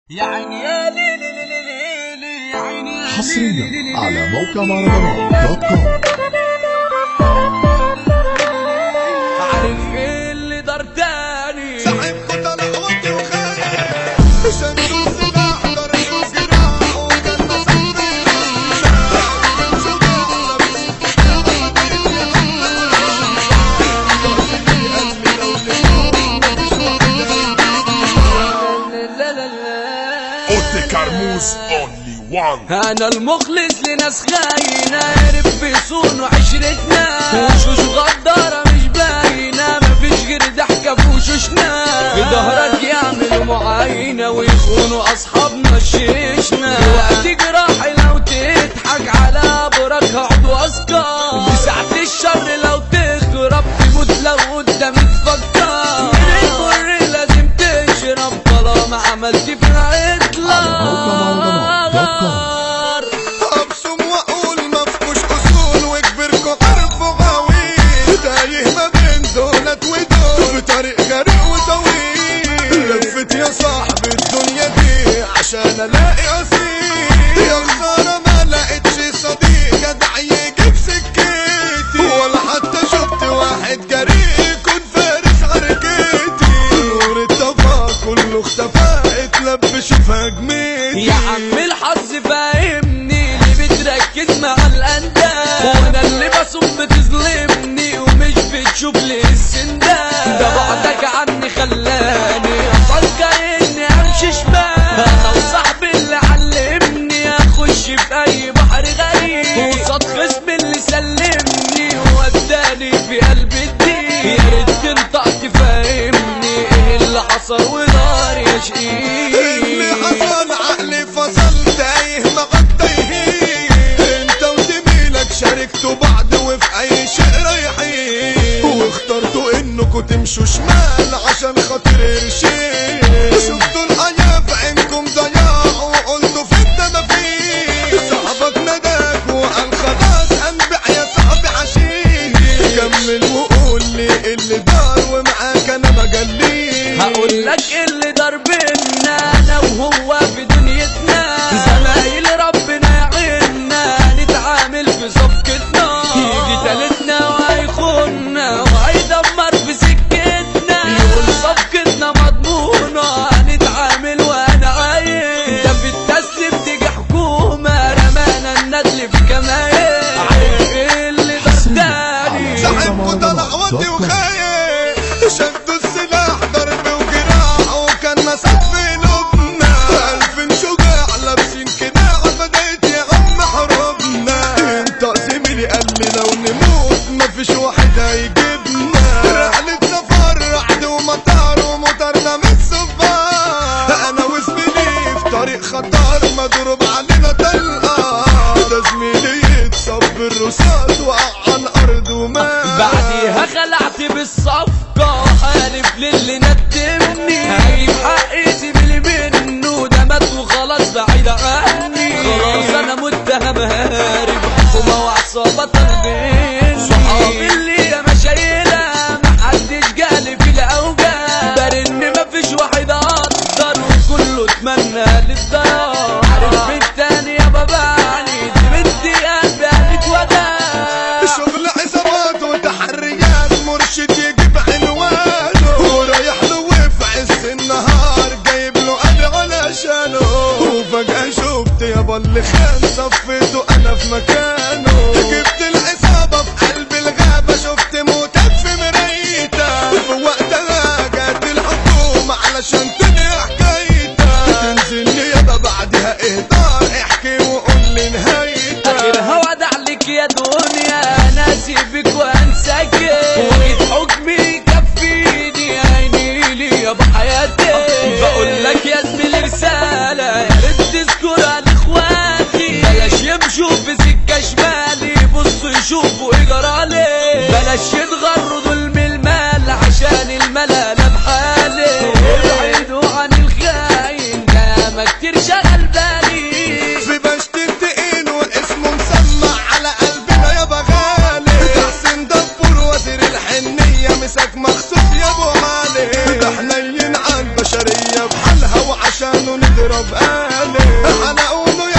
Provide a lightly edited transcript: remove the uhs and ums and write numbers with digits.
يا عيني يا ليلي ليلي يا عيني حصريا على موقع مهرجانات.com. عارف ايه اللي دار تاني صاحب قتل عودي وخايف شدوا السلاح ضرب وجراح وكان مصدي اوتي كرموز اونلي وان. انا المخلص لناس خاينة عرف بيصونوا عشرتنا وشوش غدارة مش باينة مفيش غير ضحكة في وشوشنا في ظهرك يعملوا معاينة ويخونوا اصحابنا الشيشنا وقت جراحي لو تضحك على برك هقعد واسكر دي ساعة الشر لو تخرب تموت لو قدام تفكر من المر لازم تشرب طالما عملت في ابصم واقول مفكوش اصول وكبركوا عرفوا غاوي تايه ما بين دولت ودول في طريق غريق وطويل لفت يا صاحبي الدنيا دي عشان الاقي اصيل يا خساره ما لقيتش صديق جدع يجيب سكتي ولا حتى شفت واحد جريء يكون فارس حركتي نور الطفا كله اختفى اتلبش في هجمتي يا عم الحظ فاهمني اللي بتركز مع الانداد وانا اللي بصوم بتظلمني ومش بتشوف لي السنداد ده بعدك عني خلاني افكر اني امشي شمال انا وصاحبي اللي علمني اخش في اي بحر غريب وصاد خصم اللي سلمني ووداني في قلب الدين يا ريت تنطق تفهمني ايه اللي حصل ونار يا شقيق اللي حصل عقلي فصل تايه معاك تايهين انت وزميلك شاركتوا بعض وفي اي شيء رايحين واخترتوا انكوا تمشوا شمال عشان خاطر قرشين شفتوا الحياة في عينكم ضياع وقلتوا في التنافيس صاحبك نداك وقال خلاص هنبيع يا صاحبي عشيش كمل وقول لي اللي دار ومعاك انا ما جليش هقول لك اللي دار بينا انا وهو في دنيتنا زمايل ربنا يعيننا نتعامل في صفقتنا يجي تالتنا وهيخوننا وهيدمر في سكتنا يقول صفقتنا مضمونة هنتعامل وانا عايز ده في التسليم تيجي حكومة رمانا الندل في كماين عارف ايه اللي دار تاني صاحبكوا طلع ودي وخايف شدوا السلاح ضرب وجراح وكان مسك في قلوبنا 2000 شجاع لابسين كناع بدأت يا عم حروبنا انت زميلي قال لي لو نموت مفيش واحد هيجيبنا رحلة سفر رعد ومطار ومطرنا من الصفار انا وزميلي في طريق خطر مضروب علينا طلقة ده زميلي يتصاب بالرصاص وقع على الارض ومات بعديها خلعت بالصفقة حالف للي ندمني هجيب حقي زميلي منه ده مات وخلاص بعيد عني خلاص انا متهم هارب حكومة وعصابة طالبين صحابي اللي ياما شايلها محدش جالي في الاوجاع برن مفيش واحد اقدر وكله اتمنى للضرر عارف التاني يا باباني دي بنتي قلبي هتتودع شغل عصابات وتحريات مرشد يجيب عنوانه ورايح له وفي عز النهار جايب له قلب علشانه وفجأة شفت يابا اللي خان صفيته انا في مكانه جبت العصابة في قلب الغابة شفت موتك في مرايتها في وقتها جات الحكومة علشان تنهي حكايتها تنزل لي يابا بعدها اهدار احكي وقول لي نهايتها اخرها وعد عليك يا دنيا انا اسيبك وانساك وجيت حكمي يكفيني عيني لي يا بحياتي بقول لك يا زميلي رسالة يا ريت تذكرها لاخواتي بلاش يمشوا في سكة شمالي بصوا يضرب آلي. انا اقوله